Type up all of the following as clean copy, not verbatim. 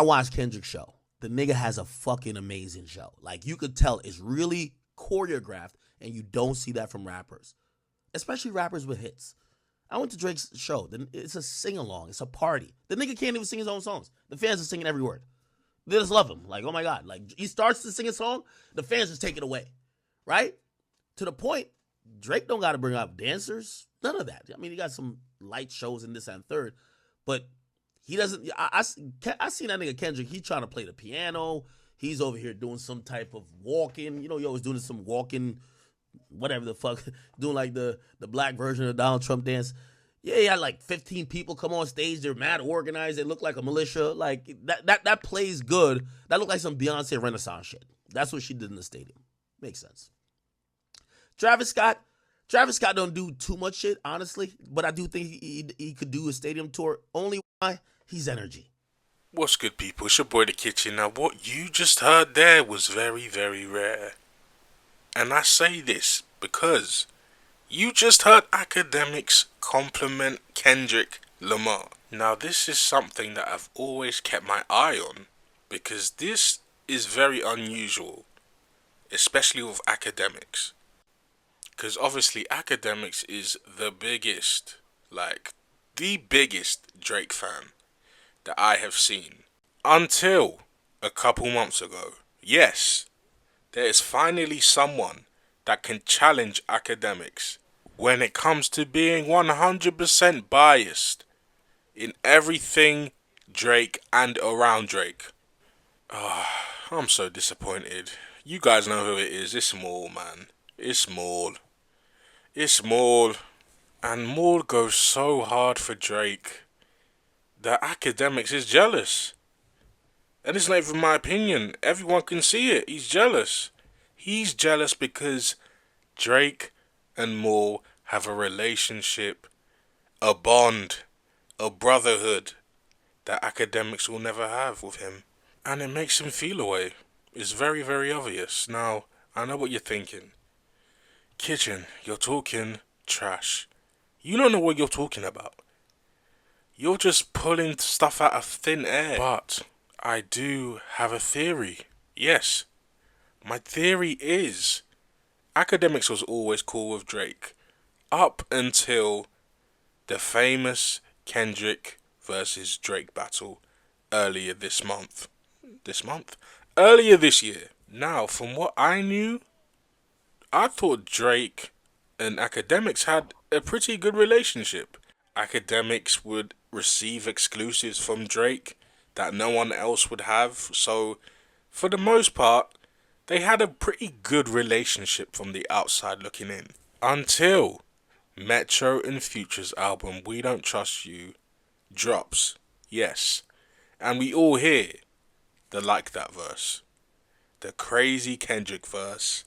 I watched Kendrick's show. The nigga has a fucking amazing show. Like, you could tell it's really choreographed, and you don't see that from rappers, especially rappers with hits. I went to Drake's show. It's a sing-along. It's a party. The nigga can't even sing his own songs. The fans are singing every word. They just love him. Like, oh my God. Like, he starts to sing a song, the fans just take it away. Right? To the point, Drake don't got to bring up dancers. None of that. I mean, he got some light shows in this and third, but he doesn't. I seen that nigga Kendrick. He trying to play the piano. He's over here doing some type of walking. You know, he always doing some walking, whatever the fuck, doing like the black version of Donald Trump dance. Yeah, he had like 15 people come on stage. They're mad organized. They look like a militia. Like that plays good. That looked like some Beyonce Renaissance shit. That's what she did in the stadium. Makes sense. Travis Scott don't do too much shit, honestly, but I do think he could do a stadium tour. Only why? He's energy. What's good, people? It's your boy The Kitchen. Now, what you just heard there was very, very rare. And I say this because you just heard Academiks compliment Kendrick Lamar. Now, this is something that I've always kept my eye on because this is very unusual, especially with Academiks. Because obviously Academiks is the biggest Drake fan that I have seen. Until a couple months ago. Yes, there is finally someone that can challenge Academiks when it comes to being 100% biased in everything Drake and around Drake. I'm so disappointed. You guys know who it is. It's Mal, man. It's Mal. It's Mal, and Mal goes so hard for Drake that Academiks is jealous. And it's not even my opinion. Everyone can see it. He's jealous. He's jealous because Drake and Mal have a relationship, a bond, a brotherhood that Academiks will never have with him. And it makes him feel away. It's very, very obvious. Now, I know what you're thinking. Kitchen, you're talking trash. You don't know what you're talking about. You're just pulling stuff out of thin air. But I do have a theory. Yes. My theory is Academiks was always cool with Drake up until the famous Kendrick versus Drake battle earlier this month. Earlier this year. Now, from what I knew, I thought Drake and Academiks had a pretty good relationship. Academiks would receive exclusives from Drake that no one else would have. So, for the most part, they had a pretty good relationship from the outside looking in. Until Metro and Future's album We Don't Trust You drops. Yes. And we all hear the Like That verse. The crazy Kendrick verse.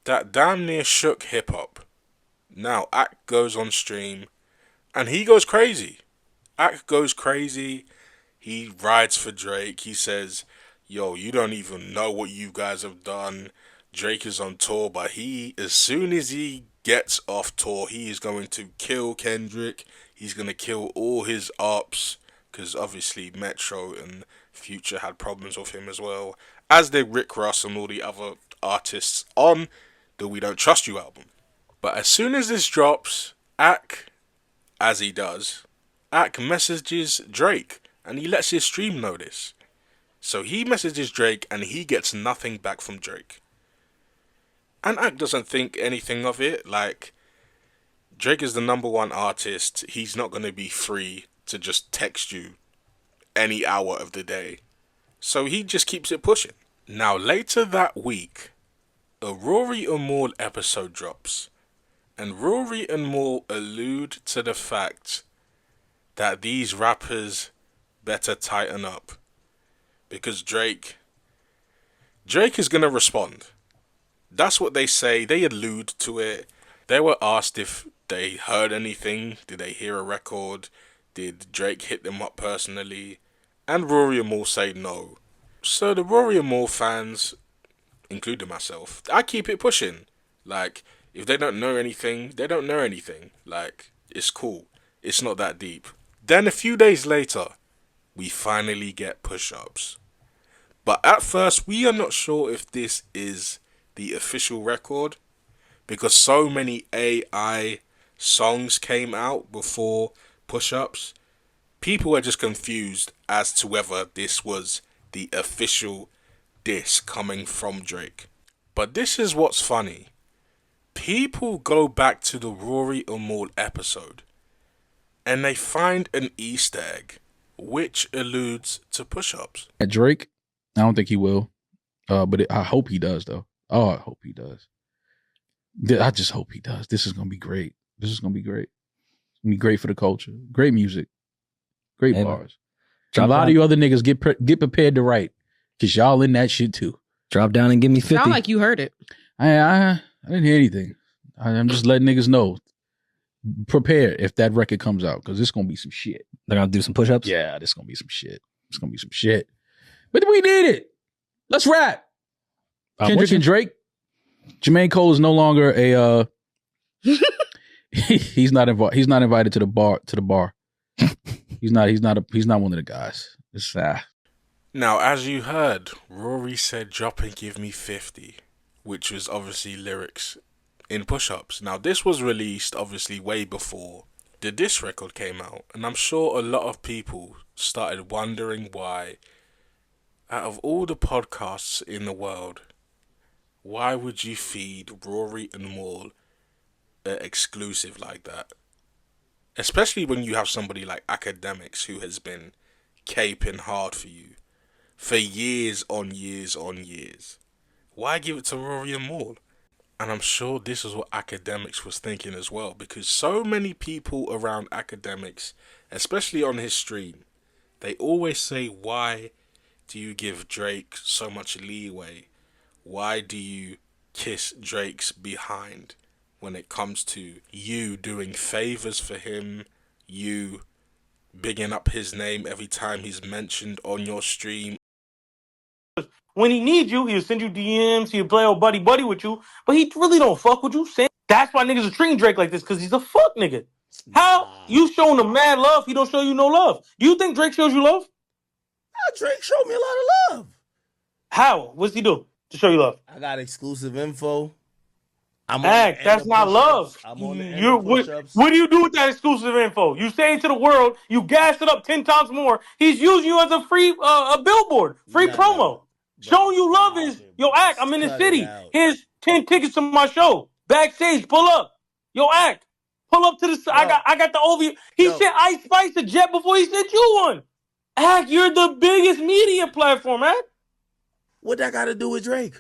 That damn near shook hip-hop. Now, Act goes on stream, and he goes crazy. Act goes crazy. He rides for Drake. He says, yo, you don't even know what you guys have done. Drake is on tour, but as soon as he gets off tour, he is going to kill Kendrick. He's going to kill all his ops, because obviously Metro and Future had problems with him as well, as did Rick Ross and all the other artists on the We Don't Trust You album. But as soon as this drops, Ak, as he does, Ak messages Drake, and he lets his stream know this. So he messages Drake, and he gets nothing back from Drake. And Ak doesn't think anything of it. Like, Drake is the number one artist. He's not going to be free to just text you any hour of the day. So he just keeps it pushing. Now, later that week, a Rory and Mal episode drops, and Rory and Mal allude to the fact that these rappers better tighten up, because Drake is gonna respond. That's what they say. They allude to it. They were asked if they heard anything. Did they hear a record? Did Drake hit them up personally? And Rory and Mal say no. So the Rory and Mal fans, including myself, I keep it pushing. Like, if they don't know anything, they don't know anything. Like, it's cool. It's not that deep. Then a few days later, we finally get push-ups. But at first, we are not sure if this is the official record because so many AI songs came out before push-ups. People were just confused as to whether this was the official diss coming from Drake. But this is what's funny. People go back to the Rory and Mal episode and they find an Easter egg which alludes to push-ups. At Drake, I don't think he will. But I hope he does, though. Oh, I hope he does. I just hope he does. This is going to be great. This is going to be great. It's going to be great for the culture. Great music. Great bars. A lot of you other niggas get prepared to write because y'all in that shit too. Drop down and give me 50. Sound like you heard it. I didn't hear anything. I'm just letting niggas know. Prepare if that record comes out because it's going to be some shit. They're going to do some push-ups? Yeah, this going to be some shit. It's going to be some shit. But we need it. Let's rap. Kendrick and Drake. Jermaine Cole is no longer a he's not invited to the bar. He's not one of the guys. It's Now, as you heard, Rory said drop and give me 50, which was obviously lyrics in push-ups. Now, this was released obviously way before the diss record came out, and I'm sure a lot of people started wondering why, out of all the podcasts in the world, why would you feed Rory and Mal an exclusive like that? Especially when you have somebody like Academiks who has been caping hard for you for years on years on years. Why give it to Rory and Mal? And I'm sure this is what Academiks was thinking as well, because so many people around Academiks, especially on his stream, they always say, why do you give Drake so much leeway? Why do you kiss Drake's behind when it comes to you doing favors for him, you bigging up his name every time he's mentioned on your stream? When he needs you, he'll send you DMs, he'll play old buddy with you, but he really don't fuck with you. That's why niggas are treating Drake like this, because he's a fuck nigga. How you showing him mad love, he don't show you no love? Do you think Drake shows you love? Drake showed me a lot of love. How? What's he do to show you love? I got exclusive info. That's not love. I'm on the end of push-ups. What do you do with that exclusive info? You say it to the world, you gas it up 10 times more. He's using you as a free a billboard, free promo. Showing you love is, yo, act, I'm in the city. Here's 10 tickets to my show. Backstage, pull up. Yo, act. Pull up to the side. I got the OV. He sent Ice Spice a jet before he sent you one. Act, you're the biggest media platform, Act. What that got to do with Drake?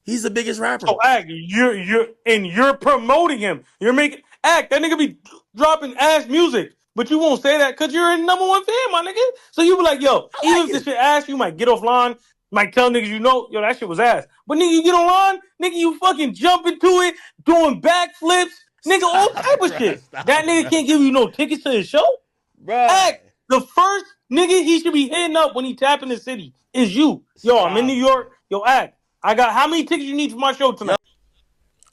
He's the biggest rapper. So Act, you're promoting him. You're making Act, that nigga be dropping ass music. But you won't say that because you're a number one fan, my nigga. So you be like, yo, even if this shit ass, you might get offline. Might tell niggas, yo, that shit was ass. But nigga, you get online, nigga, you fucking jump into it, doing backflips, nigga, all type of shit. That nigga can't give you no tickets to his show. Bruh. Act, the first nigga he should be hitting up when he tap in the city is you. Yo, I'm in New York. Yo, Act, I got how many tickets you need for my show tonight?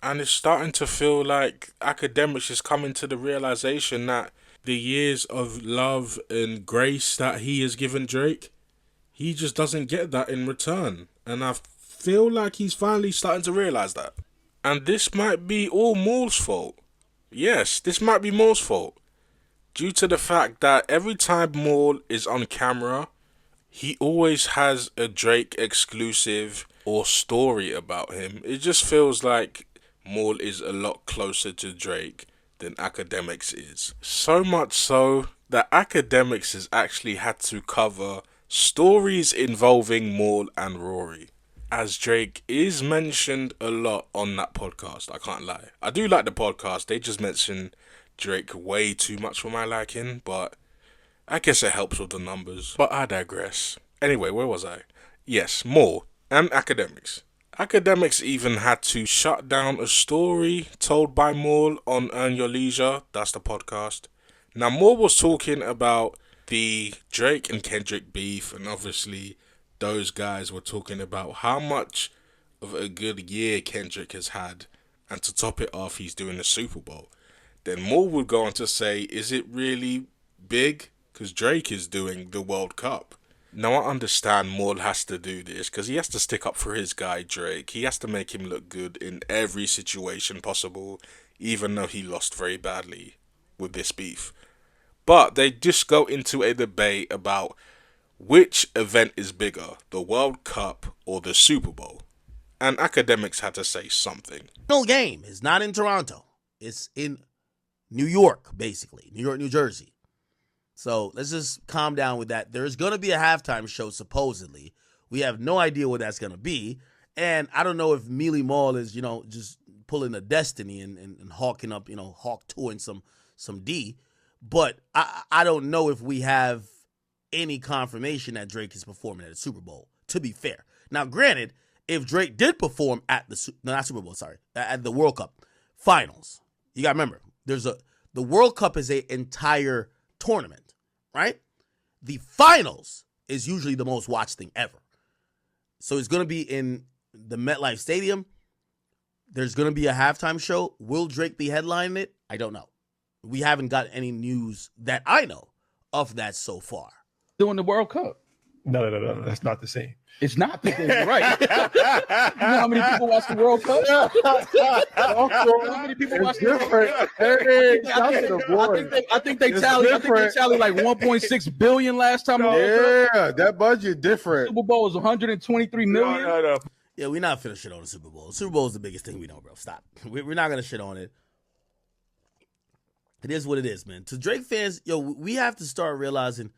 And it's starting to feel like Academiks is coming to the realization that the years of love and grace that he has given Drake, he just doesn't get that in return. And I feel like he's finally starting to realize that. And this might be all Mal's fault. Yes, this might be Mal's fault. Due to the fact that every time Mal is on camera, he always has a Drake exclusive or story about him. It just feels like Mal is a lot closer to Drake than Academiks is. So much so that Academiks has actually had to cover stories involving Mal and Rory, as Drake is mentioned a lot on that podcast. I can't lie. I do like the podcast. They just mention Drake way too much for my liking, but I guess it helps with the numbers. But I digress. Anyway, where was I? Yes, Mal and Academiks. Academiks even had to shut down a story told by Mal on Earn Your Leisure. That's the podcast. Now, Mal was talking about the Drake and Kendrick beef, and obviously those guys were talking about how much of a good year Kendrick has had, and to top it off, he's doing the Super Bowl. Then Mal would go on to say, is it really big because Drake is doing the World Cup. Now I understand Maul has to do this because he has to stick up for his guy Drake. He has to make him look good in every situation possible, even though he lost very badly with this beef. But they just go into a debate about which event is bigger, the World Cup or the Super Bowl. And Academiks had to say something. The game is not in Toronto. It's in New York, basically. New York, New Jersey. So let's just calm down with that. There's going to be a halftime show, supposedly. We have no idea what that's going to be. And I don't know if Mealy Mall is, just pulling a Destiny and hawking up, hawk touring some D. But I don't know if we have any confirmation that Drake is performing at the Super Bowl, to be fair. Now, granted, if Drake did perform at at the World Cup finals, you got to remember, the World Cup is an entire tournament, right? The finals is usually the most watched thing ever. So it's going to be in the MetLife Stadium. There's going to be a halftime show. Will Drake be headlining it? I don't know. We haven't got any news that I know of that so far. Doing the World Cup. No. That's not the same. It's not the same, right? You know how many people watch the World Cup? How many people watch the World Cup? I think they tallied like 1.6 billion last time. Yeah, that budget different. Super Bowl was 123 million. No. Yeah, we're not finna shit on the Super Bowl. The Super Bowl is the biggest thing we know, bro. Stop. We're not gonna shit on it. It is what it is, man. To Drake fans, we have to start realizing,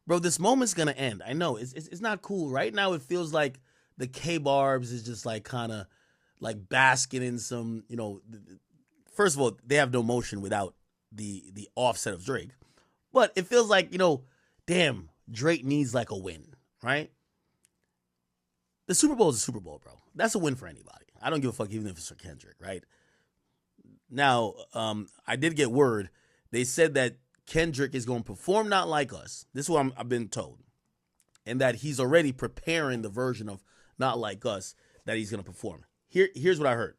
bro, this moment's gonna end. I know it's not cool right now. It feels like the K-Barbs is just like kind of like basking in some, First of all, they have no motion without the offset of Drake, but it feels like damn, Drake needs like a win, right? The Super Bowl is a Super Bowl, bro. That's a win for anybody. I don't give a fuck even if it's for Kendrick, right? Now, I did get word. They said that Kendrick is going to perform Not Like Us. This is what I've been told. And that he's already preparing the version of Not Like Us that he's going to perform. Here's what I heard.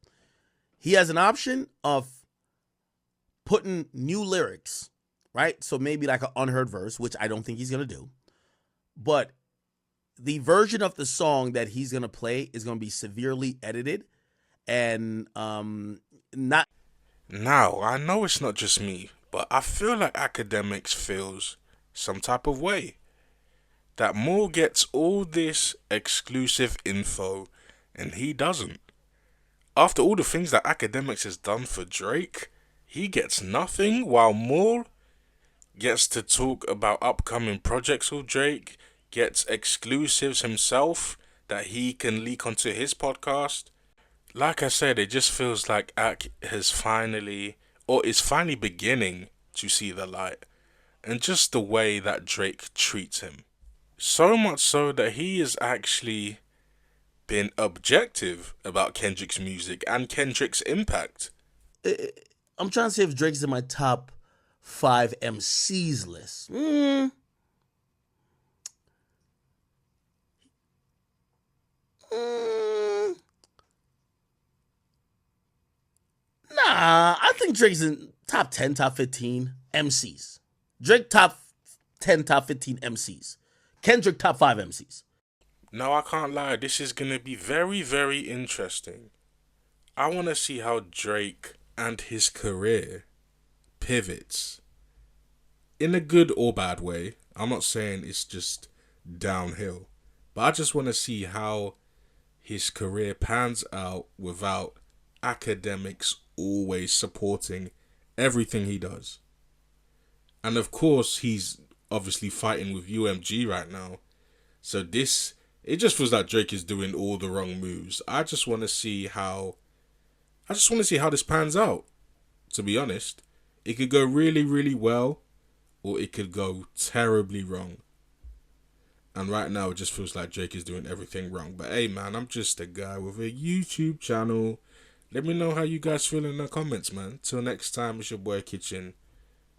He has an option of putting new lyrics, right? So maybe like an unheard verse, which I don't think he's going to do. But the version of the song that he's going to play is going to be severely edited and not... Now, I know it's not just me, but I feel like Academiks feels some type of way. That Moore gets all this exclusive info and he doesn't. After all the things that Academiks has done for Drake, he gets nothing, while Moore gets to talk about upcoming projects with Drake, gets exclusives himself that he can leak onto his podcast. Like I said, it just feels like Ak has finally, or is finally beginning to see the light. And just the way that Drake treats him. So much so that he has actually been objective about Kendrick's music and Kendrick's impact. I'm trying to see if Drake's in my top 5 MCs list. Nah, I think Drake's in top 10, top 15 MCs. Drake top 10, top 15 MCs. Kendrick top 5 MCs. No, I can't lie. This is going to be very, very interesting. I want to see how Drake and his career pivots. In a good or bad way. I'm not saying it's just downhill. But I just want to see how his career pans out without Academiks always supporting everything he does. And of course, he's obviously fighting with UMG right now. So it just feels like Drake is doing all the wrong moves. I just want to see how this pans out, to be honest. It could go really, really well, or it could go terribly wrong. And right now, it just feels like Drake is doing everything wrong. But hey, man, I'm just a guy with a YouTube channel. Let me know how you guys feel in the comments, man. Till next time, it's your boy Kitchen.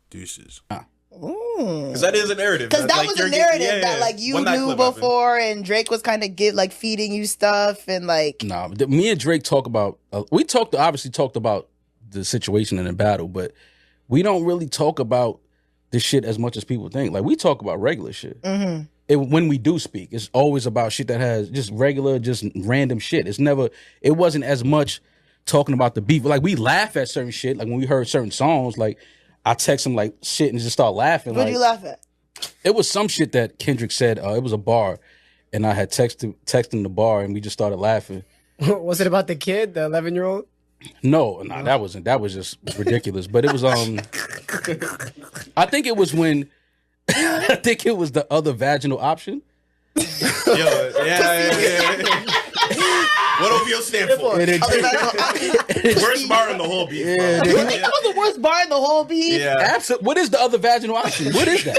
Deuces. Because that is a narrative. Because that was a narrative that you knew before, and Drake was kind of feeding you stuff and like. Nah, me and Drake talk about. We obviously talked about the situation in the battle, but we don't really talk about this shit as much as people think. Like, we talk about regular shit. Mm-hmm. When we do speak, it's always about shit that has just regular, just random shit. It wasn't as much talking about the beef. Like, we laugh at certain shit. Like, when we heard certain songs, like, I text him, like, shit and just start laughing. What'd you laugh at? It was some shit that Kendrick said. It was a bar, and I had texted the bar, and we just started laughing. Was it about the kid, the 11-year-old? No, that wasn't. That was just ridiculous. But it was I think it was when I think it was the other vaginal option. Yeah. What OVO stand for? Worst bar in the whole beef. You think that was the worst bar in the whole beef? Yeah. What is the other vaginal option? What is that?